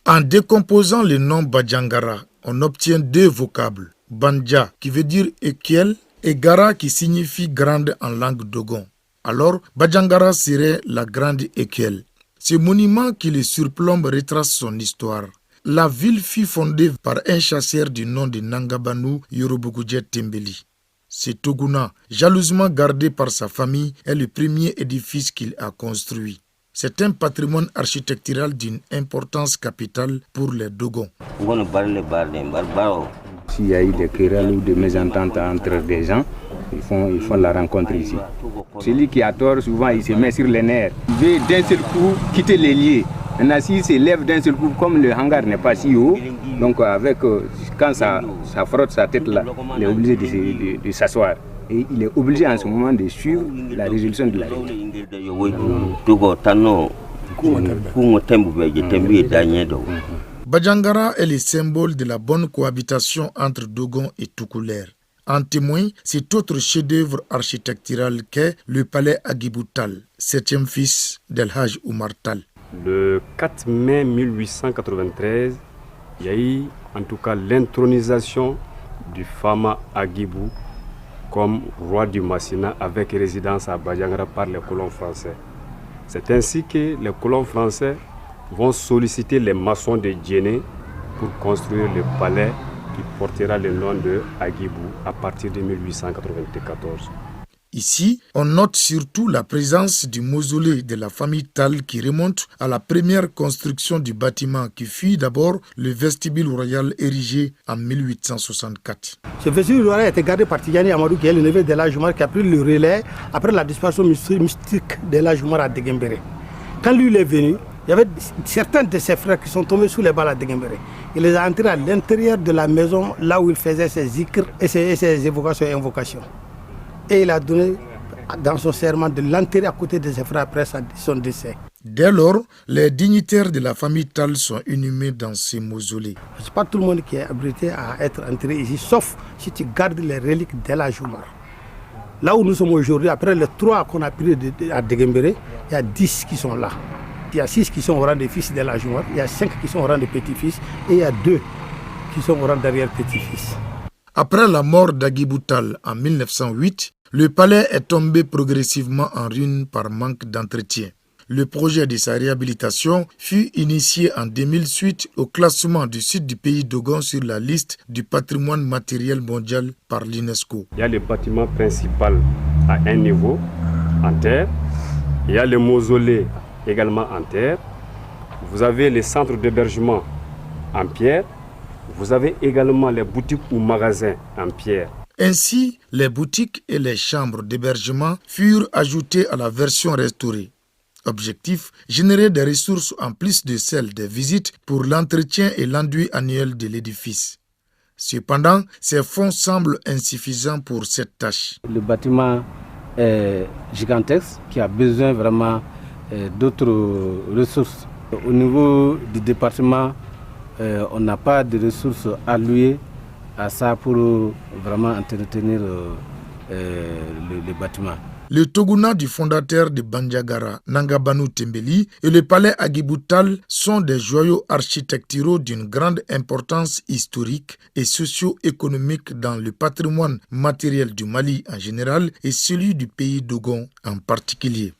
En décomposant le nom Badjangara, on obtient deux vocables, Banja qui veut dire équiel et Gara qui signifie grande en langue dogon. Alors, Badjangara serait la grande équiel. Ce monument qui le surplombe retrace son histoire. La ville fut fondée par un chasseur du nom de Nangabanu Yorobokudjet Tembeli. Ce Toguna, jalousement gardé par sa famille, est le premier édifice qu'il a construit. C'est un patrimoine architectural d'une importance capitale pour les Dogons. S'il y a eu des querelles ou des mésententes entre des gens, ils font la rencontre ici. Celui qui a tort, souvent, il se met sur les nerfs. Il veut d'un seul coup quitter les lieux. Maintenant, s'il se lève d'un seul coup, comme le hangar n'est pas si haut, donc quand ça frotte sa tête là, il est obligé de s'asseoir. Et il est obligé en ce moment de suivre la résolution de la règle. Badjangara est le symbole de la bonne cohabitation entre Dogon et Toucouleur. En témoigne cet autre chef-d'œuvre architectural qu'est le palais Agiboutal, septième fils d'El Hadj Oumar Tall. Le 4 mai 1893, il y a eu en tout cas l'intronisation du Fama Agibou comme roi du Massina avec résidence à Badjangara par les colons français. C'est ainsi que les colons français vont solliciter les maçons de Djéné pour construire le palais qui portera le nom de Agibou à partir de 1894. Ici, on note surtout la présence du mausolée de la famille Tall qui remonte à la première construction du bâtiment qui fut d'abord le vestibule royal érigé en 1864. Ce vestibule royal a été gardé par Tidjani Amadou qui est le neveu d'El Hadj Oumar qui a pris le relais après la disparition mystique d'El Hadj Oumar à Deguembéré. Quand lui il est venu, il y avait certains de ses frères qui sont tombés sous les balles à Deguembéré. Il les a entrés à l'intérieur de la maison, là où il faisait ses zikrs et ses évocations et invocations. Et il a donné dans son serment de l'enterrer à côté de ses frères après son décès. Dès lors, les dignitaires de la famille Tall sont inhumés dans ces mausolées. Ce n'est pas tout le monde qui est habilité à être enterré ici, sauf si tu gardes les reliques d'El Hadj Oumar. Là où nous sommes aujourd'hui, après les 3 qu'on a pris à Deguembéré, il y a 10 qui sont là. Il y a 6 qui sont au rang des fils d'El Hadj Oumar, il y a 5 qui sont au rang des petits-fils et il y a 2 qui sont au rang d'arrière-petits-fils. Après la mort d'Agibou Tall en 1908, le palais est tombé progressivement en ruine par manque d'entretien. Le projet de sa réhabilitation fut initié en 2008 au classement du site du pays Dogon sur la liste du patrimoine matériel mondial par l'UNESCO. Il y a le bâtiment principal à un niveau, en terre. Il y a le mausolée également en terre. Vous avez les centres d'hébergement en pierre. Vous avez également les boutiques ou magasins en pierre. Ainsi, les boutiques et les chambres d'hébergement furent ajoutées à la version restaurée. Objectif, générer des ressources en plus de celles des visites pour l'entretien et l'enduit annuel de l'édifice. Cependant, ces fonds semblent insuffisants pour cette tâche. Le bâtiment est gigantesque qui a besoin vraiment d'autres ressources. Au niveau du département, on n'a pas de ressources allouées à ça pour vraiment entretenir le bâtiment. Le Toguna du fondateur de Bandiagara, Nangabanu Tembeli, et le palais Agibou Tall sont des joyaux architecturaux d'une grande importance historique et socio-économique dans le patrimoine matériel du Mali en général et celui du pays Dogon en particulier.